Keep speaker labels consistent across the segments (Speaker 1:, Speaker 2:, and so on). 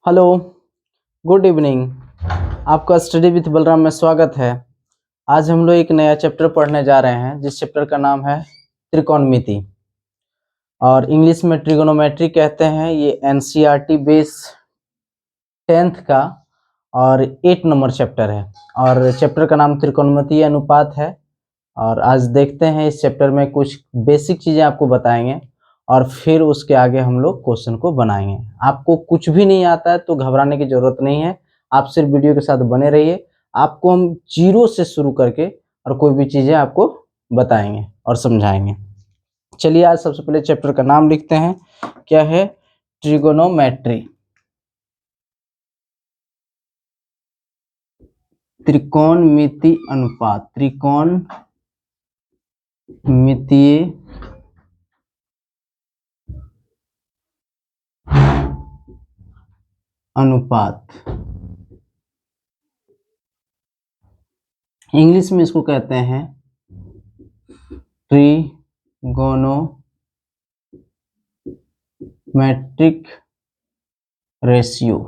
Speaker 1: Hello, good evening. आपका study with Balram में स्वागत है। आज हम लोग एक नया चैप्टर पढ़ने जा रहे हैं जिस चैप्टर का नाम है त्रिकोणमिति और इंग्लिश में ट्रिगोनोमेट्री कहते हैं। ये एनसीईआरटी बेस 10th का और 8 नंबर चैप्टर है और चैप्टर का नाम त्रिकोणमितीय अनुपात है। और आज देखते हैं इस चैप्टर में कुछ बेसिक चीज़ें आपको बताएंगे और फिर उसके आगे हम लोग क्वेश्चन को बनाएंगे। आपको कुछ भी नहीं आता है तो घबराने की जरूरत नहीं है, आप सिर्फ वीडियो के साथ बने रहिए। आपको हम जीरो से शुरू करके और कोई भी चीज़ें आपको बताएंगे और समझाएंगे। चलिए आज सबसे पहले चैप्टर का नाम लिखते हैं, क्या है? ट्रिगोनोमेट्री, त्रिकोणमिति अनुपात, त्रिकोणमितीय अनुपात। इंग्लिश में इसको कहते हैं ट्रिगोनोमेट्रिक रेशियो।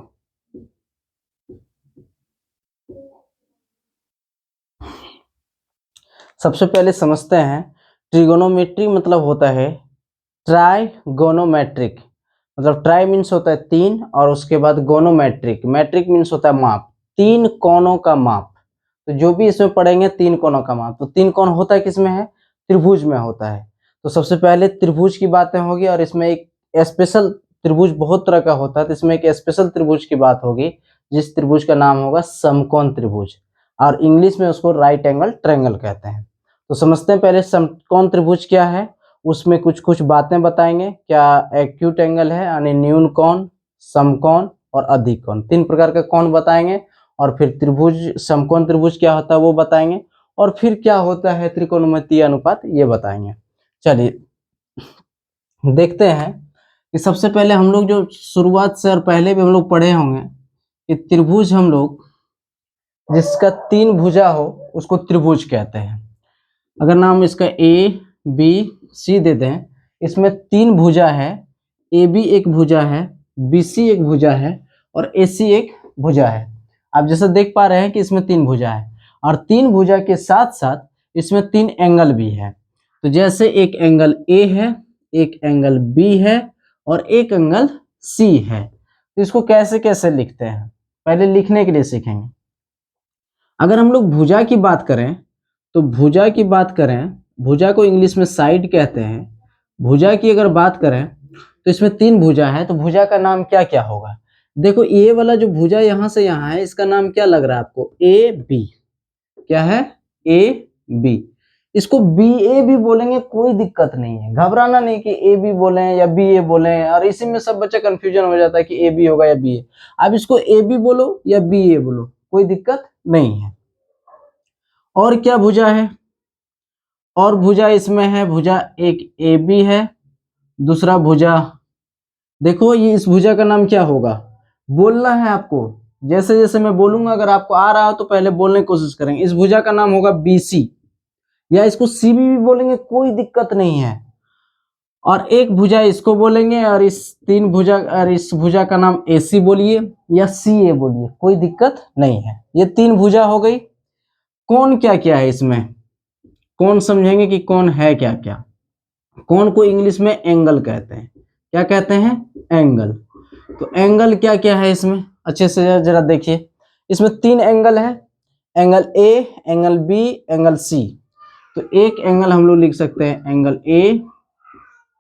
Speaker 1: सबसे पहले समझते हैं ट्रिगोनोमेट्री मतलब होता है ट्राइगोनोमेट्रिक। मतलब ट्राई मीन्स होता है तीन और उसके बाद गोनोमेट्रिक, मैट्रिक मीन्स होता है माप, तीन कोणों का माप। तो जो भी इसमें पढ़ेंगे तीन कोणों का माप। तो तीन कोण होता है किसमें है? त्रिभुज में होता है। तो सबसे पहले त्रिभुज की बातें होगी और इसमें एक स्पेशल त्रिभुज बहुत तरह का होता है, तो इसमें एक स्पेशल त्रिभुज की बात होगी जिस त्रिभुज का नाम होगा समकोण त्रिभुज और इंग्लिश में उसको राइट एंगल ट्रायंगल कहते हैं। तो समझते हैं पहले समकोण त्रिभुज क्या है, उसमें कुछ कुछ बातें बताएंगे। क्या एक्यूट एंगल है यानी न्यून कोण, समकोण और अधिक कोण, तीन प्रकार के कोण बताएंगे। और फिर त्रिभुज, समकोण त्रिभुज क्या होता है वो बताएंगे और फिर क्या होता है त्रिकोणमितीय अनुपात ये बताएंगे। चलिए देखते हैं कि सबसे पहले हम लोग जो शुरुआत से और पहले भी हम लोग पढ़े होंगे कि त्रिभुज हम लोग जिसका तीन भुजा हो उसको त्रिभुज कहते हैं। अगर नाम इसका ए बी सी दे दें, इसमें तीन भुजा है, ए बी एक भुजा है, बी सी एक भुजा है और ए सी एक भुजा है। आप जैसा देख पा रहे हैं कि इसमें तीन भुजा है और तीन भुजा के साथ साथ इसमें तीन एंगल भी है। तो जैसे एक एंगल ए है, एक एंगल बी है और एक एंगल सी है। तो इसको कैसे कैसे लिखते हैं पहले लिखने के लिए सीखेंगे। अगर हम लोग भुजा की बात करें तो भुजा की बात करें, भुजा को इंग्लिश में साइड कहते हैं। भुजा की अगर बात करें तो इसमें तीन भुजा है, तो भुजा का नाम क्या क्या होगा? देखो ये वाला जो भुजा यहां से यहां है इसका नाम क्या लग रहा है आपको? A B. क्या है? A B. इसको बी ए भी बोलेंगे कोई दिक्कत नहीं है, घबराना नहीं कि ए बी बोले या बी ए बोले। और इसी में सब बच्चा कंफ्यूजन हो जाता है कि ए बी होगा या बी ए। आप इसको ए बी बोलो या बी ए बोलो, कोई दिक्कत नहीं है। और क्या भुजा है? और भुजा इसमें है, भुजा एक ए बी है, दूसरा भुजा, देखो ये इस भुजा का नाम क्या होगा बोलना है आपको। जैसे जैसे मैं बोलूंगा अगर आपको आ रहा हो तो पहले बोलने की कोशिश करेंगे। इस भुजा का नाम होगा बी सी या इसको सी बी भी बोलेंगे, कोई दिक्कत नहीं है। और एक भुजा इसको बोलेंगे और इस तीन भुजा और इस भुजा का नाम ए सी बोलिए या सी ए बोलिए, कोई दिक्कत नहीं है। ये तीन भुजा हो गई। कोण क्या क्या है इसमें? कोण समझेंगे कि कोण है क्या क्या। कोण को इंग्लिश में एंगल कहते हैं। क्या कहते हैं? एंगल। तो एंगल क्या क्या है इसमें अच्छे से जरा देखिए। इसमें तीन एंगल है, angle A, angle B, angle C. तो एक एंगल हम लोग लिख सकते हैं angle A,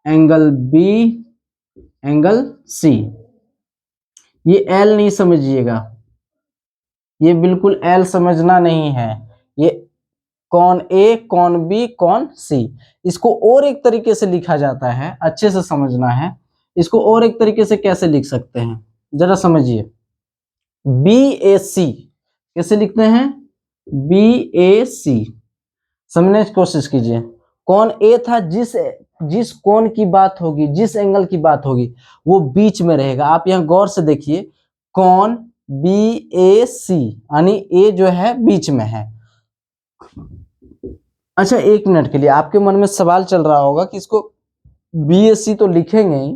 Speaker 1: angle B, angle C. ये एल नहीं समझिएगा, ये बिल्कुल एल समझना नहीं है। ये कौन ए, कौन बी, कौन सी। इसको और एक तरीके से लिखा जाता है, अच्छे से समझना है। इसको और एक तरीके से कैसे लिख सकते हैं जरा समझिए। बी ए सी कैसे लिखते हैं? बी ए सी समझने की कोशिश कीजिए। कौन ए था, जिस जिस कोण की बात होगी, जिस एंगल की बात होगी वो बीच में रहेगा। आप यहाँ गौर से देखिए, कौन बी ए सी यानी ए जो है बीच में है। अच्छा एक मिनट के लिए आपके मन में सवाल चल रहा होगा कि इसको बी ए सी तो लिखेंगे ही,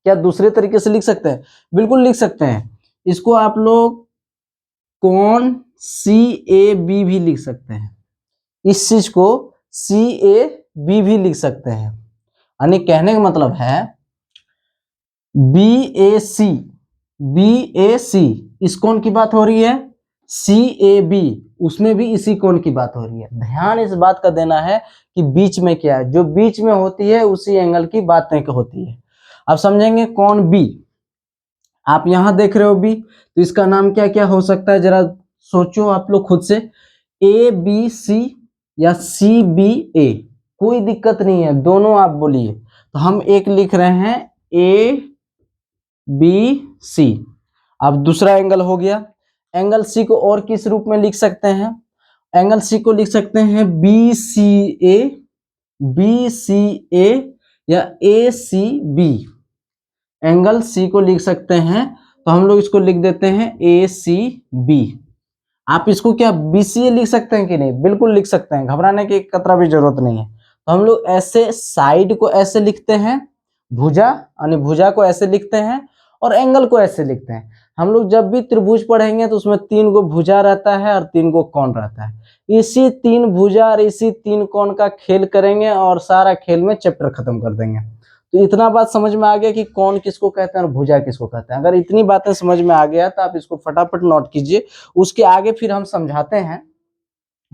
Speaker 1: क्या दूसरे तरीके से लिख सकते हैं? बिल्कुल लिख सकते हैं। इसको आप लोग कोण CAB भी लिख सकते हैं, इस चीज को CAB भी लिख सकते हैं। यानी कहने का मतलब है BAC इस कोण की बात हो रही है, CAB उसमें भी इसी कोण की बात हो रही है। ध्यान इस बात का देना है कि बीच में क्या है, जो बीच में होती है उसी एंगल की बातें होती है। अब समझेंगे कोण B, आप यहां देख रहे हो B, तो इसका नाम क्या क्या हो सकता है, जरा सोचो आप लोग खुद से। ABC या CBA, कोई दिक्कत नहीं है, दोनों आप बोलिए। तो हम एक लिख रहे हैं ABC। अब दूसरा एंगल हो गया, एंगल C को और किस रूप में लिख सकते हैं? एंगल C को लिख सकते हैं BCA या ACB। एंगल C को लिख सकते हैं, तो हम लोग इसको लिख देते हैं ACB। आप इसको क्या BCA लिख सकते हैं कि नहीं? बिल्कुल लिख सकते हैं, घबराने की कतरा भी जरूरत नहीं है। तो हम लोग ऐसे साइड को ऐसे लिखते हैं, भुजा यानी भुजा को ऐसे लिखते हैं, और एंगल को ऐसे लिखते हैं। हम लोग जब भी त्रिभुज पढ़ेंगे तो उसमें 3 गो भुजा रहता है और 3 गो कोण रहता है। इसी 3 भुजा और इसी 3 कोण का खेल करेंगे और सारा खेल में चैप्टर खत्म कर देंगे। तो इतना बात समझ में आ गया कि कोण किसको कहते हैं और भुजा किसको कहते हैं। अगर इतनी बातें समझ में आ गया तो आप इसको फटाफट नोट कीजिए, उसके आगे फिर हम समझाते हैं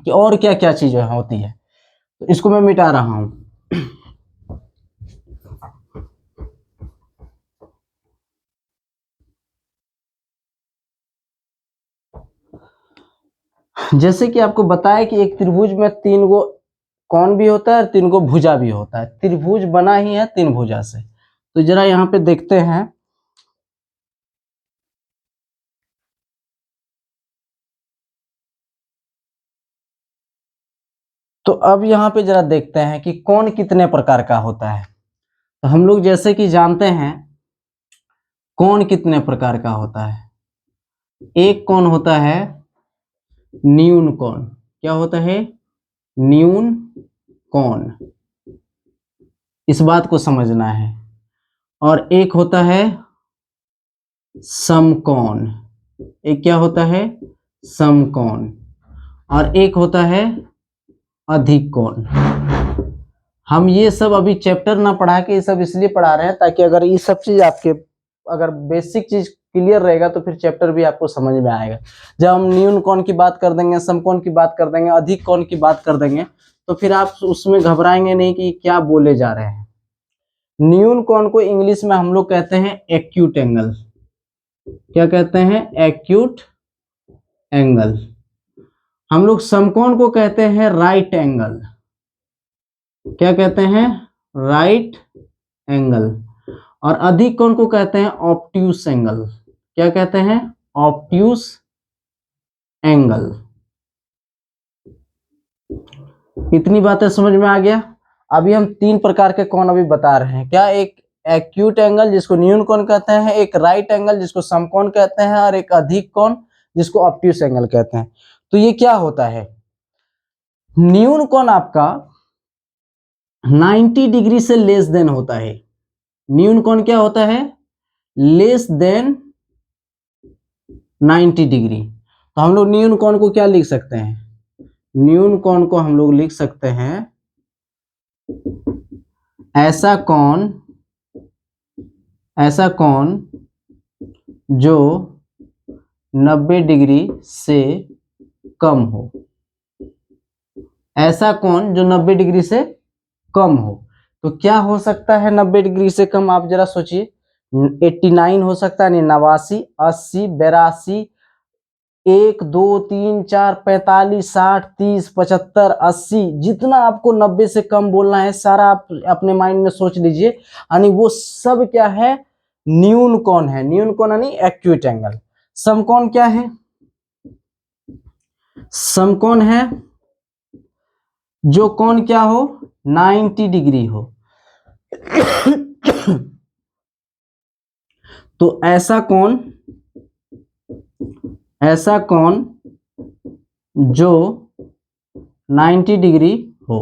Speaker 1: कि और क्या क्या चीजें होती है। तो इसको मैं मिटा रहा हूं। जैसे कि आपको बताया कि एक त्रिभुज में 3 गो कोण भी होता है और 3 गो भुजा भी होता है। त्रिभुज बना ही है 3 भुजा से। तो जरा यहाँ पे देखते हैं, तो अब यहाँ पे जरा देखते हैं कि कोण कितने प्रकार का होता है। तो हम लोग जैसे कि जानते हैं कोण कितने प्रकार का होता है। एक कोण होता है न्यून कोण। क्या होता है? न्यून कोण, इस बात को समझना है। और एक होता है समकोण। एक क्या होता है? समकोण। और एक होता है अधिक कोण। हम ये सब अभी चैप्टर ना पढ़ा के ये सब इसलिए पढ़ा रहे हैं ताकि अगर ये सब चीज आपके अगर बेसिक चीज क्लियर रहेगा तो फिर चैप्टर भी आपको समझ में आएगा। जब हम न्यून कोण की बात कर देंगे, समकोण की बात कर देंगे, अधिक कोण की बात कर देंगे, तो फिर आप उसमें घबराएंगे नहीं कि क्या बोले जा रहे हैं। न्यून कोण को इंग्लिश में हम लोग कहते हैं एक्यूट एंगल। क्या कहते हैं? Acute angle. हम लोग समकोण को कहते हैं राइट एंगल। क्या कहते हैं? Right angle. और अधिक कोण को कहते हैं ऑब्ट्यूस एंगल। क्या कहते हैं? Obtuse angle. इतनी बातें समझ में आ गया। अभी हम 3 प्रकार के कोण अभी बता रहे हैं। क्या? एक एक्यूट एंगल जिसको न्यून कोण कहते हैं, एक राइट एंगल जिसको समकोण कहते हैं, और एक अधिक कोण जिसको ऑब्ट्यूस एंगल कहते हैं। तो ये क्या होता है? न्यून कोण आपका 90 डिग्री से लेस देन होता है। न्यून कोण क्या होता है? Less than 90 degree. तो हम लोग न्यून कोण को क्या लिख सकते हैं? न्यून कोण को हम लोग लिख सकते हैं ऐसा कोण जो 90 डिग्री से कम हो। ऐसा कोण जो 90 डिग्री से कम हो। तो क्या हो सकता है 90 डिग्री से कम? आप जरा सोचिए। 89 हो सकता है, नहीं 89, 80, 82, 1, 2, 3, 4, 45, 60, 30, 75, 80, जितना आपको 90 से कम बोलना है सारा आप अपने माइंड में सोच लीजिए। यानी वो सब क्या है? न्यून कोण है। न्यून कोण यानी एक्यूट एंगल। समकोण क्या है? समकोण है जो कोण क्या हो? 90 डिग्री हो। तो ऐसा कोण जो 90 डिग्री हो।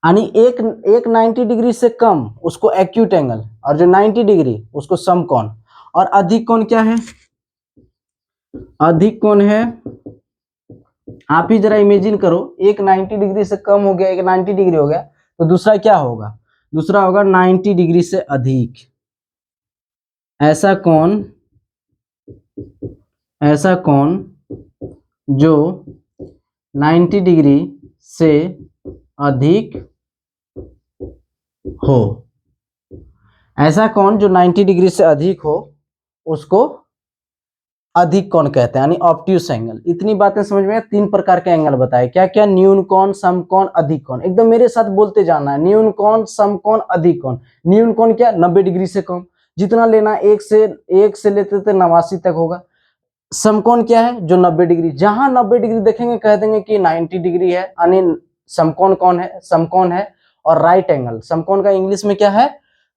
Speaker 1: यानी एक 90 डिग्री से कम उसको एक्यूट एंगल, और जो 90 डिग्री उसको समकोण। और अधिक कोण क्या है? अधिक कोण है, आप ही जरा इमेजिन करो, एक 90 डिग्री से कम हो गया, एक 90 डिग्री हो गया, तो दूसरा क्या होगा? दूसरा होगा 90 डिग्री से अधिक। ऐसा कोण जो 90 डिग्री से अधिक हो, ऐसा कोण जो 90 डिग्री से अधिक हो उसको अधिक कोण कहते हैं, यानी ऑब्ट्यूस एंगल। इतनी बातें समझ में? 3 प्रकार के एंगल बताए, क्या क्या? न्यून कोण, समकोण, अधिक कोण। एकदम मेरे साथ बोलते जाना है, न्यून कोण, समकोण, अधिक कोण। न्यून कोण क्या? 90 डिग्री से कम, जितना लेना एक से लेते थे 89 तक होगा। समकोण क्या है? जो 90 डिग्री, जहां 90 डिग्री देखेंगे कह देंगे कि 90 डिग्री है, यानी समकोण कौन है? समकोण है। और राइट एंगल, समकोण का इंग्लिश में क्या है?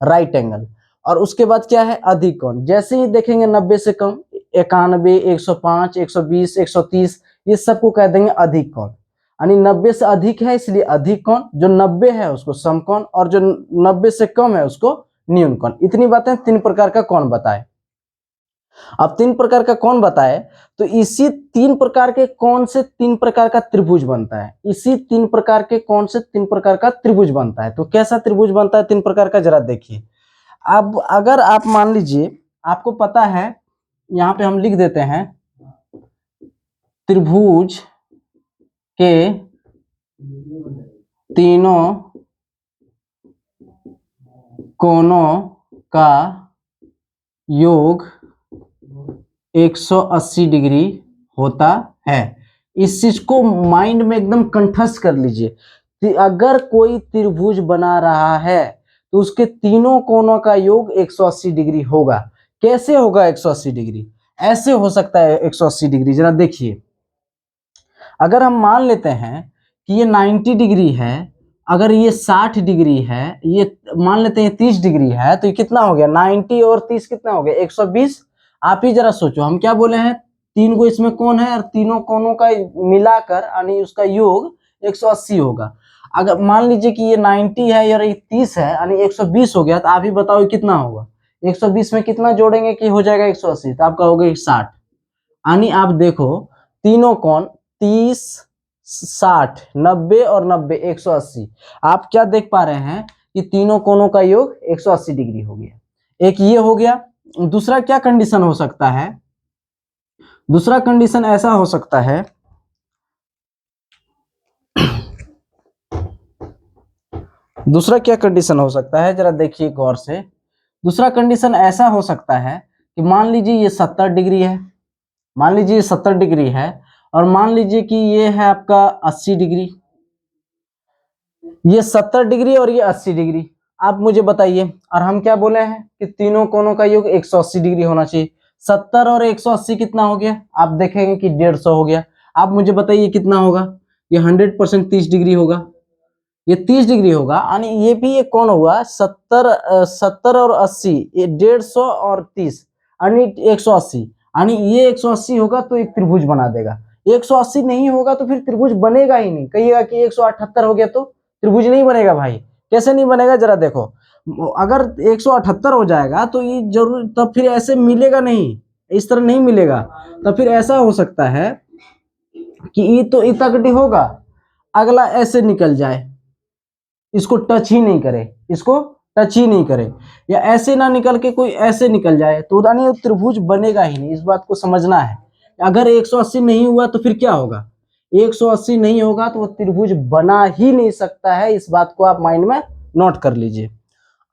Speaker 1: Right angle. और उसके बाद क्या है? अधिक कोण। जैसे ही देखेंगे 90 से कम, 91, 105, 120, 130, ये सबको कह देंगे अधिक कोण, यानी 90 से अधिक है इसलिए अधिक कोण, जो 90 है उसको समकोण, और जो 90 से कम है उसको न्यून कोण। इतनी बातें 3 प्रकार का कोण बताए। अब 3 प्रकार का कोण बताए, तो इसी 3 प्रकार के कोण से 3 प्रकार का त्रिभुज बनता है। इसी 3 प्रकार के कोण से 3 प्रकार का त्रिभुज बनता है। तो कैसा त्रिभुज बनता है 3 प्रकार का, जरा देखिए। अब अगर आप मान लीजिए, आपको पता है, यहाँ पे हम लिख देते हैं, त्रिभुज के तीनों कोणों का योग 180 डिग्री होता है। इस चीज को माइंड में एकदम कंठस्थ कर लीजिए। अगर कोई त्रिभुज बना रहा है तो उसके तीनों कोणों का योग 180 डिग्री होगा। कैसे होगा 180 डिग्री? ऐसे हो सकता है 180 डिग्री, जरा देखिए। अगर हम मान लेते हैं कि ये 90 डिग्री है, अगर ये 60 डिग्री है, ये मान लेते हैं 30 डिग्री है, तो ये कितना हो गया? 90 और 30 कितना हो गया? 120। आप ही जरा सोचो, हम क्या बोले हैं? 3 को इसमें कोण है और तीनों कोणों का मिलाकर यानी उसका योग 180 होगा। अगर मान लीजिए कि ये 90 है और ये 30 है, यानी 120 हो गया, तो आप ही बताओ ये कितना होगा? 120 में कितना जोड़ेंगे कि हो जाएगा 180? तो आपका हो गया 60। यानी आप देखो, तीनों कोण 30, 60, 90 और 90, 180। आप क्या देख पा रहे हैं कि तीनों कोणों का योग 180 डिग्री हो गया। एक ये हो गया। दूसरा क्या कंडीशन हो सकता है? दूसरा कंडीशन ऐसा हो सकता है, दूसरा क्या कंडीशन हो सकता है, जरा देखिए गौर से। दूसरा कंडीशन ऐसा हो सकता है कि मान लीजिए ये 70 डिग्री है, मान लीजिए 70 डिग्री है, और मान लीजिए कि ये है आपका 80 डिग्री। ये 70 डिग्री और ये 80 डिग्री। आप मुझे बताइए, और हम क्या बोले हैं कि तीनों कोणों का योग 180 डिग्री होना चाहिए। 70 और 180 कितना हो गया? आप देखेंगे कि 150 हो गया। आप मुझे बताइए कितना होगा? ये 100% 30 डिग्री होगा। ये 30 डिग्री होगा, यानी ये भी एक कोण हुआ 70 और 80, ये 150 और 30 यानी 180, यानी ये 180 होगा तो एक त्रिभुज बना देगा। 180 नहीं होगा तो फिर त्रिभुज बनेगा ही नहीं। कहिएगा कि 178 हो गया तो त्रिभुज नहीं बनेगा भाई। कैसे नहीं बनेगा? जरा देखो, अगर 178 हो जाएगा तो ये जरूर, तब फिर ऐसे मिलेगा नहीं, इस तरह नहीं मिलेगा। तो फिर ऐसा हो सकता है कि ये तो इतना होगा, अगला ऐसे निकल जाए, इसको टच ही नहीं करे, इसको टच ही नहीं करे, या ऐसे ना निकल के कोई ऐसे निकल जाए, तो यानी त्रिभुज बनेगा ही नहीं। इस बात को समझना है। अगर 180 नहीं हुआ तो फिर क्या होगा? 180 नहीं होगा तो वो त्रिभुज बना ही नहीं सकता है। इस बात को आप माइंड में नोट कर लीजिए।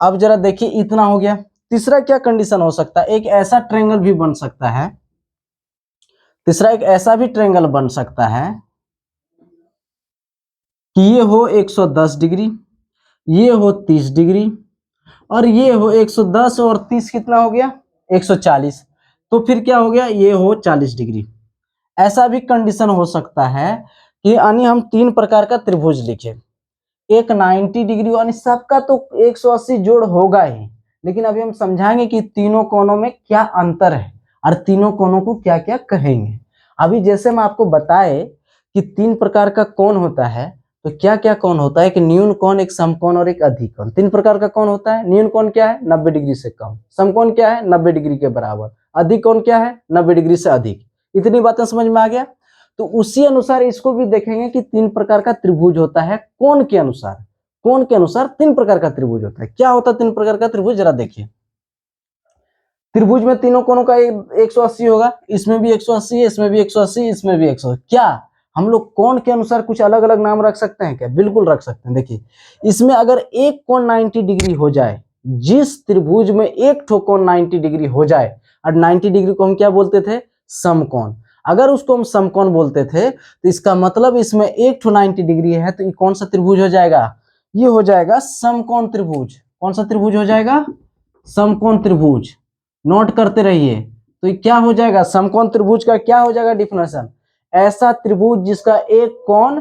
Speaker 1: अब जरा देखिए, इतना हो गया। तीसरा क्या कंडीशन हो सकता है? एक ऐसा ट्रायंगल भी बन सकता है, तीसरा एक ऐसा भी ट्रायंगल बन सकता है कि ये हो 110 डिग्री, ये हो 30 डिग्री, और ये हो 110 और 30 कितना हो गया? 140। तो फिर क्या हो गया? ये हो 40 डिग्री। ऐसा भी कंडीशन हो सकता है कि यानी हम 3 प्रकार का त्रिभुज लिखे, एक 90 डिग्री, यानी सबका तो 180 जोड़ होगा ही, लेकिन अभी हम समझाएंगे कि तीनों कोणों में क्या अंतर है और तीनों कोणों को क्या क्या कहेंगे। अभी जैसे मैं आपको बताए कि 3 प्रकार का कोण होता है, तो क्या क्या कोण होता है कि न्यून कोण, एक समकोण और एक अधिक कोण। तीन प्रकार का कोण होता है। न्यून कोण क्या है? 90 डिग्री से कम। समकोण क्या है? 90 डिग्री के बराबर। अधिक कोण क्या है? 90 डिग्री से अधिक। इतनी बातें समझ में आ गया। तो उसी अनुसार इसको भी देखेंगे कि तीन प्रकार का त्रिभुज होता है कोण के अनुसार। कोण के अनुसार तीन प्रकार का त्रिभुज होता है। क्या होता है तीन प्रकार का त्रिभुज, जरा देखिए। त्रिभुज में तीनों कोणों का 180 होगा, इसमें भी 180 है, इसमें भी 180, इसमें भी 180। क्या हम लोग कोण के अनुसार कुछ अलग अलग नाम रख सकते हैं क्या? बिल्कुल रख सकते हैं। देखिए इसमें अगर एक कोण 90 डिग्री हो जाए, जिस त्रिभुज में एक ठो कोण 90 डिग्री हो जाए, और 90 डिग्री को हम क्या बोलते थे? समकोण। अगर उसको हम समकोण बोलते थे तो इसका मतलब इसमें एक ठो 90 डिग्री है, तो ये कौन सा त्रिभुज हो जाएगा? ये हो जाएगा समकोण त्रिभुज। कौन सा त्रिभुज हो जाएगा? समकोण त्रिभुज। नोट करते रहिए। तो ये क्या हो जाएगा? समकोण त्रिभुज का क्या हो जाएगा डिफिनेशन? ऐसा त्रिभुज जिसका एक कोण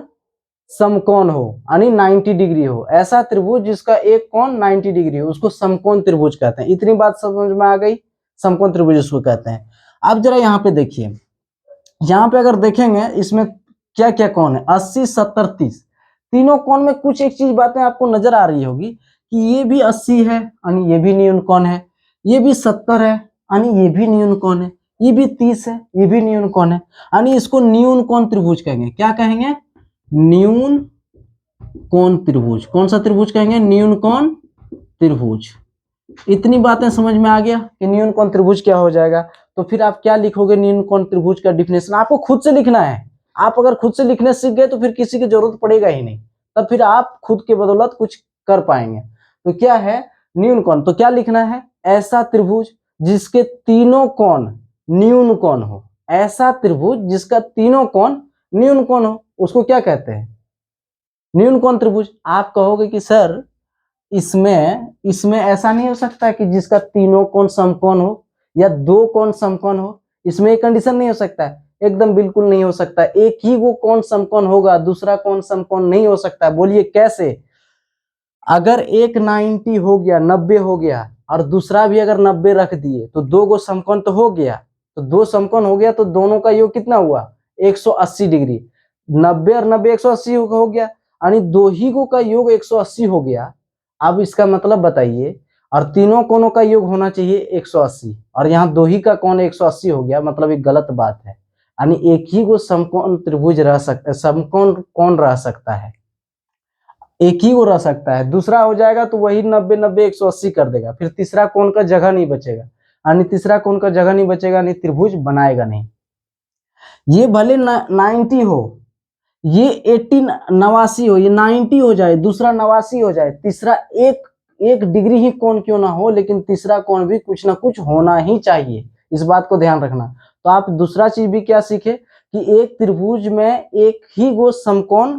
Speaker 1: समकोण हो, यानी 90 डिग्री हो। ऐसा त्रिभुज जिसका एक कोण 90 डिग्री हो, उसको समकोण त्रिभुज कहते हैं। इतनी बात समझ में आ गई? समकोण त्रिभुज उसको कहते हैं। अब जरा यहाँ पे देखिए, यहाँ पे अगर देखेंगे इसमें क्या क्या कोण है? 80, 70, 30। तीनों कोण में कुछ एक चीज बातें आपको नजर आ रही होगी कि ये भी 80 है, यानी ये भी न्यून कोण है। ये भी 70 है, यानी ये भी न्यून कोण है। ये भी 30 है, ये भी न्यून कोण है, यानी इसको न्यून कोण त्रिभुज कहेंगे। क्या कहेंगे? न्यून कोण त्रिभुज। कौन सा त्रिभुज कहेंगे? न्यून कोण त्रिभुज। इतनी बातें समझ में आ गया कि न्यून कोण त्रिभुज क्या हो जाएगा। तो फिर आप क्या लिखोगे? न्यून कोण त्रिभुज का डिफिनेशन आपको खुद से लिखना है। आप अगर खुद से लिखने सीख गए तो फिर किसी की जरूरत पड़ेगा ही नहीं, तब फिर आप खुद के बदौलत कुछ कर पाएंगे। तो क्या है न्यून कोण? तो क्या लिखना है? ऐसा त्रिभुज जिसके तीनों कोण न्यून कोण हो। ऐसा त्रिभुज जिसका तीनों कोण न्यून कोण हो, उसको क्या कहते हैं? न्यून कोण त्रिभुज। आप कहोगे कि सर इसमें ऐसा नहीं हो सकता कि जिसका तीनों कोण समकोण हो या दो कोण समकोण हो। इसमें एक कंडीशन नहीं हो सकता है। एकदम बिल्कुल नहीं हो सकता। एक ही वो कोण समकोण होगा, दूसरा कोण समकोण नहीं हो सकता। बोलिए कैसे? अगर एक 90 हो गया, 90 हो गया, और दूसरा भी अगर 90 रख दिए तो दो गो समकोण तो हो गया। तो दो समकोण हो गया तो दोनों का योग कितना हुआ? 180 डिग्री। 90 और 90 180 हो गया, यानी दो ही गो का योग 180 हो गया। अब इसका मतलब बताइए, और तीनों कोणों का योग होना चाहिए 180, और यहाँ दो ही का कोण 180 हो गया, मतलब एक गलत बात है। यानी एक ही को समकोण त्रिभुज रह सकता है, समकोण कोण रह सकता है, एक ही वो रह सकता है। दूसरा हो जाएगा तो वही 90 90 180 कर देगा, फिर तीसरा कोण का जगह नहीं बचेगा, यानी तीसरा कोण का जगह नहीं बचेगा, यानी त्रिभुज बनाएगा नहीं। ये भले 90 हो, ये 80 89 हो, ये 90 हो जाए, दूसरा 89 हो जाए, तीसरा एक डिग्री ही कोण क्यों ना हो, लेकिन तीसरा कोण भी कुछ ना कुछ होना ही चाहिए। इस बात को ध्यान रखना। तो आप दूसरा चीज भी क्या सीखे कि एक त्रिभुज में एक ही गो समकोण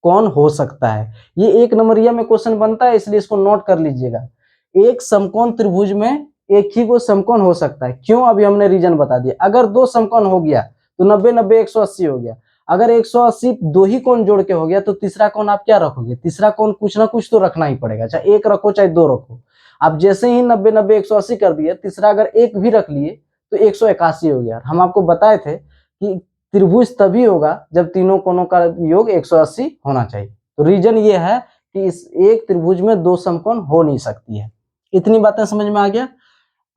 Speaker 1: कोण हो सकता है। ये एक नंबरिया में क्वेश्चन बनता है, इसलिए इसको नोट कर लीजिएगा। एक समकोण त्रिभुज में एक ही गो समकोण हो सकता है। क्यों? अभी हमने रीजन बता दिया। अगर दो समकोण हो गया तो 90 90 180 हो गया। अगर 180 दो ही कोण जोड़ के हो गया तो तीसरा कोण आप क्या रखोगे? तीसरा कोण कुछ ना कुछ तो रखना ही पड़ेगा, चाहे एक रखो चाहे दो रखो। आप जैसे ही 90 90 180 कर दिए, तीसरा अगर एक भी रख लिए तो 181 हो गया। हम आपको बताए थे कि त्रिभुज तभी होगा जब तीनों कोणों का योग 180 होना चाहिए। तो रीजन ये है कि इस एक त्रिभुज में दो समकोण हो नहीं सकती है। इतनी बातें समझ में आ गया।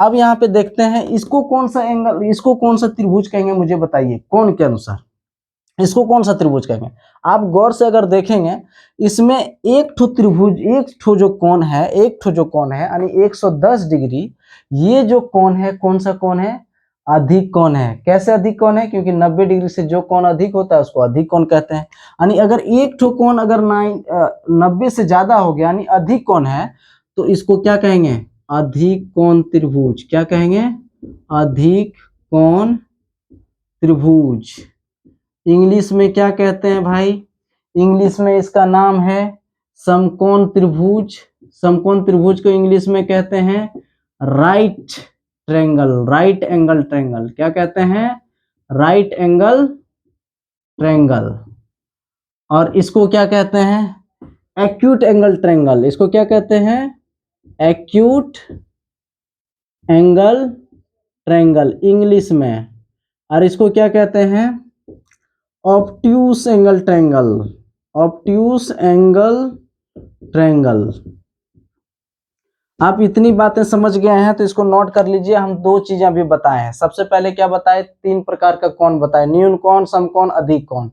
Speaker 1: अब यहाँ पे देखते हैं इसको कौन सा एंगल, इसको कौन सा त्रिभुज कहेंगे, मुझे बताइए कोण के अनुसार इसको कौन सा त्रिभुज कहेंगे। आप गौर से अगर देखेंगे, इसमें एक ठो त्रिभुज, एक ठो जो कोण है, एक ठो जो कोण है यानी 110 डिग्री, ये जो कोण है कौन सा कोण है? अधिक कोण है। कैसे अधिक कोण है? क्योंकि 90 डिग्री से जो कोण अधिक होता है उसको अधिक कोण कहते हैं। यानी अगर एक ठो कोण अगर 90 से ज्यादा हो गया यानी अधिक कोण है, तो इसको क्या कहेंगे? अधिक कोण त्रिभुज। क्या कहेंगे? अधिक कोण त्रिभुज। इंग्लिश में क्या कहते हैं भाई? इंग्लिश में इसका नाम है समकोण त्रिभुज। समकोण त्रिभुज को इंग्लिश में कहते हैं right triangle, right angle triangle. क्या कहते हैं? Right angle triangle. और इसको क्या कहते हैं? Acute angle triangle. इसको क्या कहते हैं? एक्यूट एंगल ट्रायंगल इंग्लिश में। और इसको क्या कहते हैं? Obtuse angle triangle. Obtuse angle triangle. आप इतनी बातें समझ गए हैं तो इसको नोट कर लीजिए। हम दो चीजें अभी बताए हैं। सबसे पहले क्या बताए, तीन प्रकार का कोण बताए, न्यून कोण, समकोण, अधिक कोण।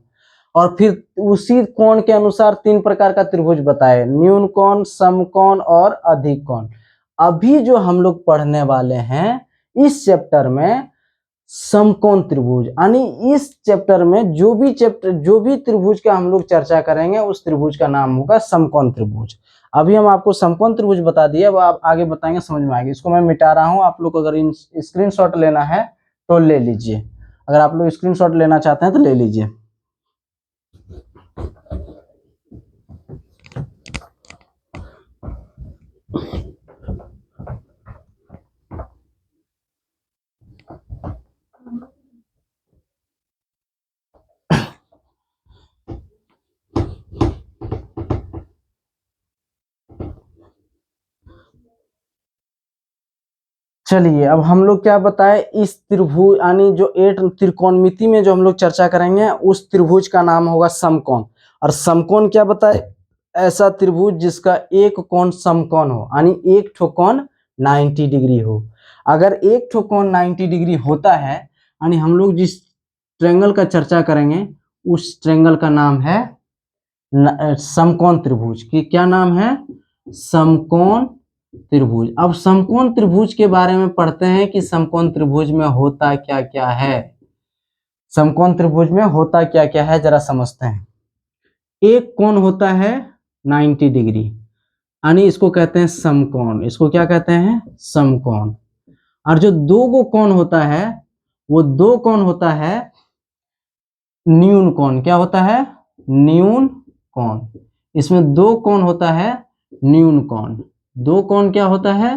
Speaker 1: और फिर उसी कोण के अनुसार तीन प्रकार का त्रिभुज बताए, न्यून कोण, समकोण और अधिक कोण। अभी जो हम लोग पढ़ने वाले हैं इस चैप्टर में समकोण त्रिभुज, यानी इस चैप्टर में जो भी त्रिभुज का हम लोग चर्चा करेंगे उस त्रिभुज का नाम होगा समकोण त्रिभुज। अभी हम आपको समकोण त्रिभुज बता दिए, अब आप आगे बताएंगे समझ में आएगी। इसको मैं मिटा रहा हूं, आप लोग अगर स्क्रीनशॉट लेना है तो ले लीजिए। अगर आप लोग स्क्रीनशॉट लेना चाहते हैं तो ले लीजिए। चलिए अब हम लोग क्या बताए, इस त्रिभुज यानी जो 8 त्रिकोणमिति में जो हम लोग चर्चा करेंगे उस त्रिभुज का नाम होगा समकोण। और समकोण क्या बताए, ऐसा त्रिभुज जिसका एक कोण समकोण हो, यानी एक ठो कोण 90 डिग्री हो। अगर एक ठो कोण 90 डिग्री होता है, यानी हम लोग जिस ट्रायंगल का चर्चा करेंगे उस ट्रायंगल का नाम है समकोण त्रिभुज। की क्या नाम है, समकोण त्रिभुज। अब समकोण त्रिभुज के बारे में पढ़ते हैं कि समकोण त्रिभुज में होता क्या क्या है। समकोण त्रिभुज में होता क्या क्या है जरा समझते हैं। एक कोण होता है 90 डिग्री, यानी इसको कहते हैं समकोण। इसको क्या कहते हैं, समकोण। और जो दो गो कोण होता है वो दो कोण होता है न्यून कोण। क्या होता है, न्यून कोण। इसमें दो कोण होता है न्यून कोण। दो कोण क्या होता है,